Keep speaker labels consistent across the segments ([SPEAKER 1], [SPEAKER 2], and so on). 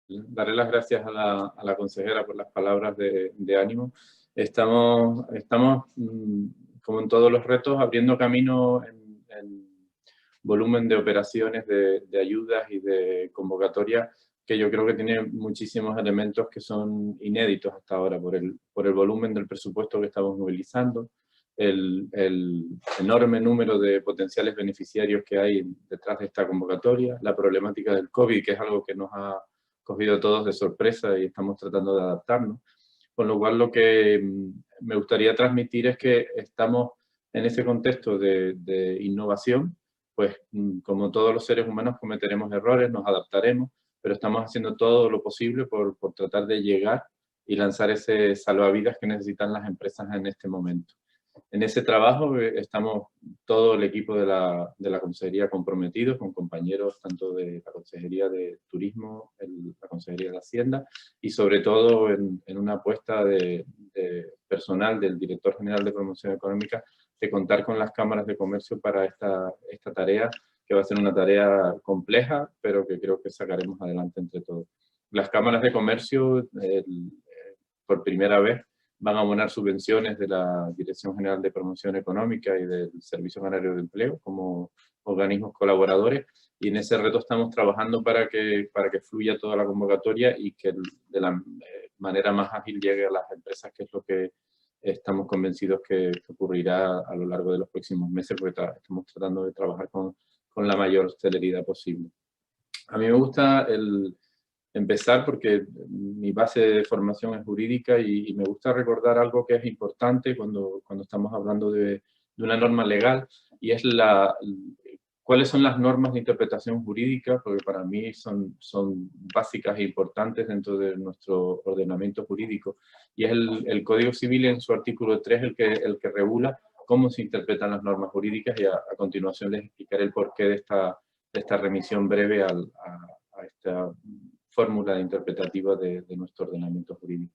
[SPEAKER 1] Daré las gracias a la consejera por las palabras de ánimo. Estamos, como en todos los retos, abriendo camino en volumen de operaciones, de ayudas y de convocatoria, que yo creo que tiene muchísimos elementos que son inéditos hasta ahora por el volumen del presupuesto que estamos movilizando, el enorme número de potenciales beneficiarios que hay detrás de esta convocatoria, la problemática del COVID, que es algo que nos ha cogido a todos de sorpresa y estamos tratando de adaptarnos. Con lo cual, lo que me gustaría transmitir es que estamos en ese contexto de innovación, pues como todos los seres humanos cometeremos errores, nos adaptaremos, pero estamos haciendo todo lo posible por tratar de llegar y lanzar ese salvavidas que necesitan las empresas en este momento. En ese trabajo estamos todo el equipo de la Consejería comprometidos, con compañeros tanto de la Consejería de Turismo, la Consejería de Hacienda y sobre todo en una apuesta de personal del Director General de Promoción Económica de contar con las cámaras de comercio para esta tarea, que va a ser una tarea compleja, pero que creo que sacaremos adelante entre todos. Las cámaras de comercio, por primera vez, van a abonar subvenciones de la Dirección General de Promoción Económica y del Servicio Canario de Empleo como organismos colaboradores, y en ese reto estamos trabajando para que fluya toda la convocatoria y que de la manera más ágil llegue a las empresas, que es lo que estamos convencidos que ocurrirá a lo largo de los próximos meses, porque estamos tratando de trabajar con la mayor celeridad posible. A mí me gusta empezar porque mi base de formación es jurídica y me gusta recordar algo que es importante cuando estamos hablando de una norma legal, y es cuáles son las normas de interpretación jurídica, porque para mí son básicas e importantes dentro de nuestro ordenamiento jurídico. Y es el Código Civil en su artículo 3 el que regula cómo se interpretan las normas jurídicas, y a continuación les explicaré el porqué de esta remisión breve a esta fórmula interpretativa de nuestro ordenamiento jurídico.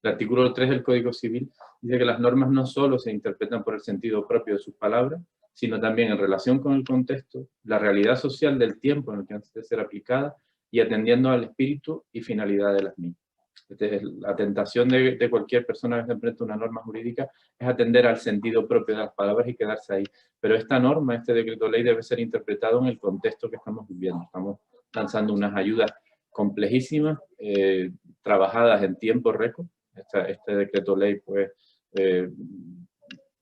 [SPEAKER 1] El artículo 3 del Código Civil dice que las normas no solo se interpretan por el sentido propio de sus palabras, sino también en relación con el contexto, la realidad social del tiempo en el que han de ser aplicadas y atendiendo al espíritu y finalidad de las mismas. La tentación de cualquier persona que se enfrenta a una norma jurídica es atender al sentido propio de las palabras y quedarse ahí. Pero esta norma, este decreto ley, debe ser interpretado en el contexto que estamos viviendo. Estamos lanzando unas ayudas complejísimas, trabajadas en tiempo récord. Este decreto ley, pues,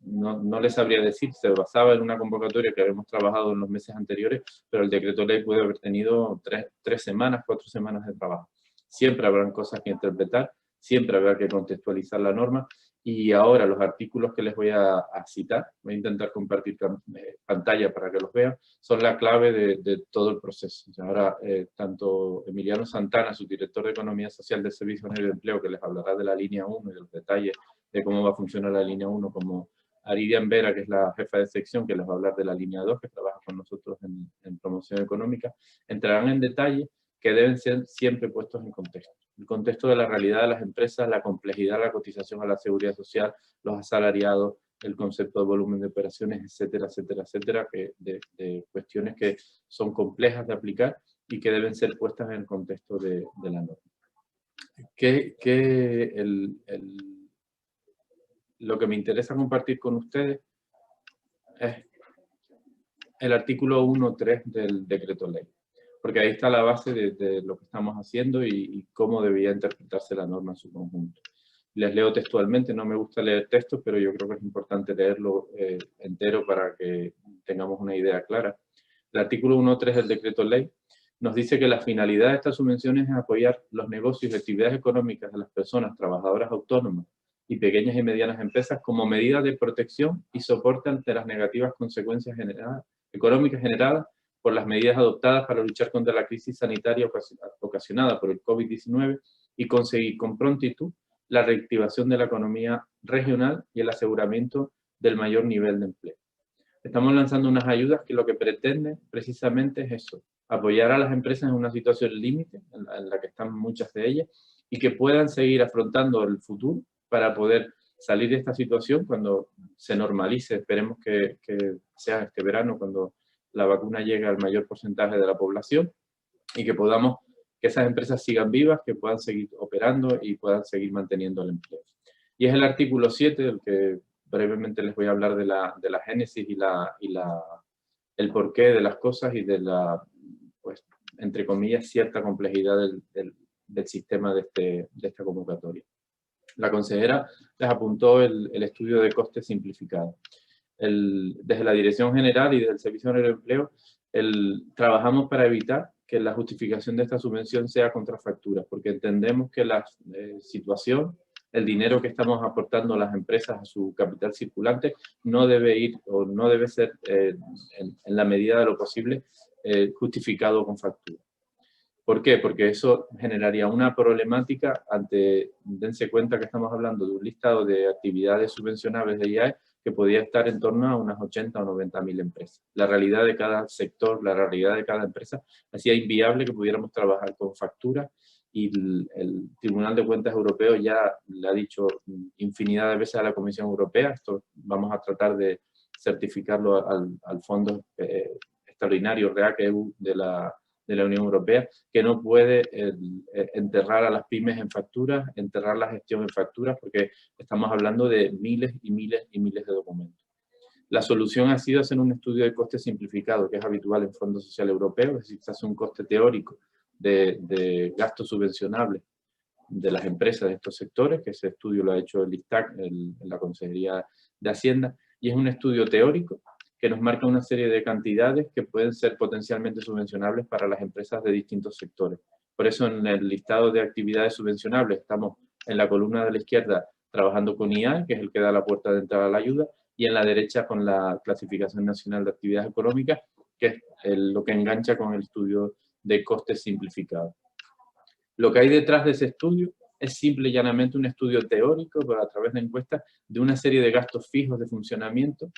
[SPEAKER 1] no les sabría decir, se basaba en una convocatoria que habíamos trabajado en los meses anteriores, pero el decreto ley puede haber tenido 3 semanas, 4 semanas de trabajo. Siempre habrán cosas que interpretar, siempre habrá que contextualizar la norma, y ahora los artículos que les voy a citar, voy a intentar compartir pantalla para que los vean, son la clave de todo el proceso. O sea, ahora, tanto Emiliano Santana, su director de Economía Social del Servicio Canario de Empleo, que les hablará de la línea 1 y de los detalles de cómo va a funcionar la línea 1, como Aridian Vera, que es la jefa de sección, que les va a hablar de la línea 2, que trabaja con nosotros en promoción económica, entrarán en detalle, que deben ser siempre puestos en contexto. El contexto de la realidad de las empresas, la complejidad de la cotización a la seguridad social, los asalariados, el concepto de volumen de operaciones, etcétera, etcétera, etcétera, de cuestiones que son complejas de aplicar y que deben ser puestas en el contexto de la norma. Lo que me interesa compartir con ustedes es el artículo 1.3 del decreto ley, porque ahí está la base de lo que estamos haciendo y cómo debía interpretarse la norma en su conjunto. Les leo textualmente, no me gusta leer textos, pero yo creo que es importante leerlo entero para que tengamos una idea clara. El artículo 1.3 del decreto ley nos dice que la finalidad de estas subvenciones es apoyar los negocios y actividades económicas de las personas trabajadoras autónomas y pequeñas y medianas empresas como medida de protección y soporte ante las negativas consecuencias económicas generadas por las medidas adoptadas para luchar contra la crisis sanitaria ocasionada por el COVID-19 y conseguir con prontitud la reactivación de la economía regional y el aseguramiento del mayor nivel de empleo. Estamos lanzando unas ayudas que lo que pretenden precisamente es eso, apoyar a las empresas en una situación límite, en la que están muchas de ellas, y que puedan seguir afrontando el futuro para poder salir de esta situación cuando se normalice. Esperemos que sea este verano, cuando la vacuna llegue al mayor porcentaje de la población, y que podamos que esas empresas sigan vivas, que puedan seguir operando y puedan seguir manteniendo el empleo. Y es el artículo 7, del que brevemente les voy a hablar de la génesis y el porqué de las cosas y de la, pues, entre comillas, cierta complejidad del sistema de esta convocatoria. La consejera les apuntó el estudio de coste simplificado. Desde la Dirección General y desde el Servicio de Empleo, trabajamos para evitar que la justificación de esta subvención sea contrafactura, porque entendemos que la situación, el dinero que estamos aportando a las empresas a su capital circulante, no debe ir o no debe ser, en la medida de lo posible, justificado con factura. ¿Por qué? Porque eso generaría una problemática dense cuenta que estamos hablando de un listado de actividades subvencionables de IAE que podía estar en torno a unas 80 o 90.000 empresas. La realidad de cada sector, la realidad de cada empresa, hacía inviable que pudiéramos trabajar con facturas, y el Tribunal de Cuentas Europeo ya le ha dicho infinidad de veces a la Comisión Europea, esto vamos a tratar de certificarlo al Fondo Extraordinario REAC-EU de la Unión Europea, que no puede enterrar a las pymes en facturas, enterrar la gestión en facturas, porque estamos hablando de miles y miles y miles de documentos. La solución ha sido hacer un estudio de coste simplificado, que es habitual en Fondo Social Europeo, es decir, se hace un coste teórico de gastos subvencionables de las empresas de estos sectores, que ese estudio lo ha hecho el ISTAC, la Consejería de Hacienda, y es un estudio teórico que nos marca una serie de cantidades que pueden ser potencialmente subvencionables para las empresas de distintos sectores. Por eso en el listado de actividades subvencionables estamos en la columna de la izquierda trabajando con IAE, que es el que da la puerta de entrada a la ayuda, y en la derecha con la Clasificación Nacional de Actividades Económicas, que es lo que engancha con el estudio de costes simplificado. Lo que hay detrás de ese estudio es simple y llanamente un estudio teórico, pero a través de encuestas, de una serie de gastos fijos de funcionamiento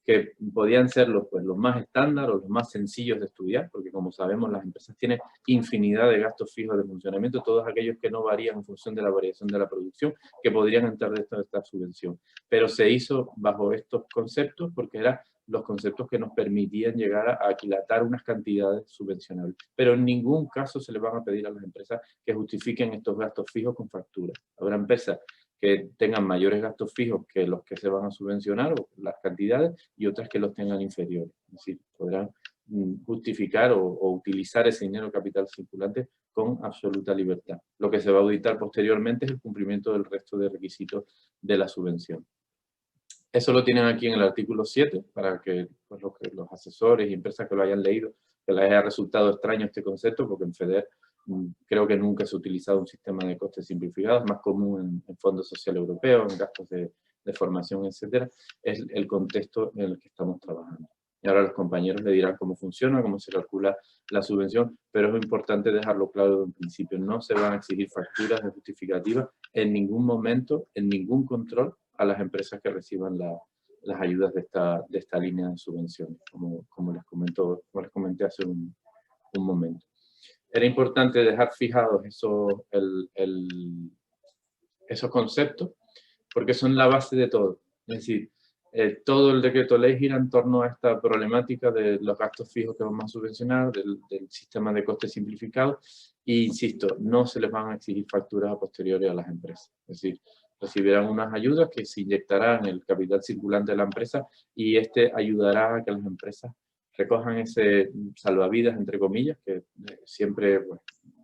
[SPEAKER 1] que podían ser los más estándar o los más sencillos de estudiar, porque como sabemos las empresas tienen infinidad de gastos fijos de funcionamiento, todos aquellos que no varían en función de la variación de la producción, que podrían entrar de esta subvención. Pero se hizo bajo estos conceptos porque eran los conceptos que nos permitían llegar a aquilatar unas cantidades subvencionables. Pero en ningún caso se le van a pedir a las empresas que justifiquen estos gastos fijos con factura. Habrá empresas que tengan mayores gastos fijos que los que se van a subvencionar, o las cantidades, y otras que los tengan inferiores. Es decir, podrán justificar o utilizar ese dinero capital circulante con absoluta libertad. Lo que se va a auditar posteriormente es el cumplimiento del resto de requisitos de la subvención. Eso lo tienen aquí en el artículo 7, para que, pues, los asesores y empresas que lo hayan leído, que les haya resultado extraño este concepto, porque en FEDER creo que nunca se ha utilizado un sistema de costes simplificados, más común en Fondo Social Europeo, en gastos de formación, etcétera. Es el contexto en el que estamos trabajando. Y ahora los compañeros le dirán cómo funciona, cómo se calcula la subvención, pero es importante dejarlo claro desde un principio. No se van a exigir facturas de justificativas en ningún momento, en ningún control a las empresas que reciban las ayudas de esta línea de subvenciones, como les comenté hace un momento. Era importante dejar fijados esos conceptos, porque son la base de todo. Es decir, todo el decreto ley gira en torno a esta problemática de los gastos fijos que vamos a subvencionar, del sistema de costes simplificado, e insisto, no se les van a exigir facturas a posteriori a las empresas. Es decir, recibirán unas ayudas que se inyectarán en el capital circulante de la empresa, y este ayudará a que las empresas recojan ese salvavidas, entre comillas, que siempre, pues,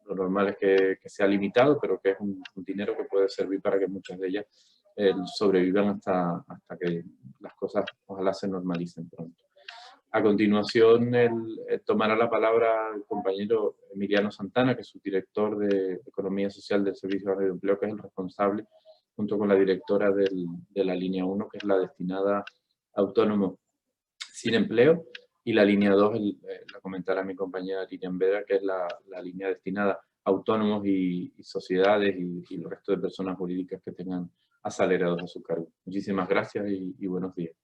[SPEAKER 1] lo normal es que sea limitado, pero que es un dinero que puede servir para que muchas de ellas sobrevivan hasta que las cosas ojalá se normalicen pronto. A continuación tomará la palabra el compañero Emiliano Santana, que es subdirector de Economía Social del Servicio de Empleo, que es el responsable, junto con la directora de la línea 1, que es la destinada a autónomos sin empleo, y la línea 2 la comentará mi compañera Lilian Vera, que es la línea destinada a autónomos y sociedades y el resto de personas jurídicas que tengan asalariados a su cargo. Muchísimas gracias y buenos días.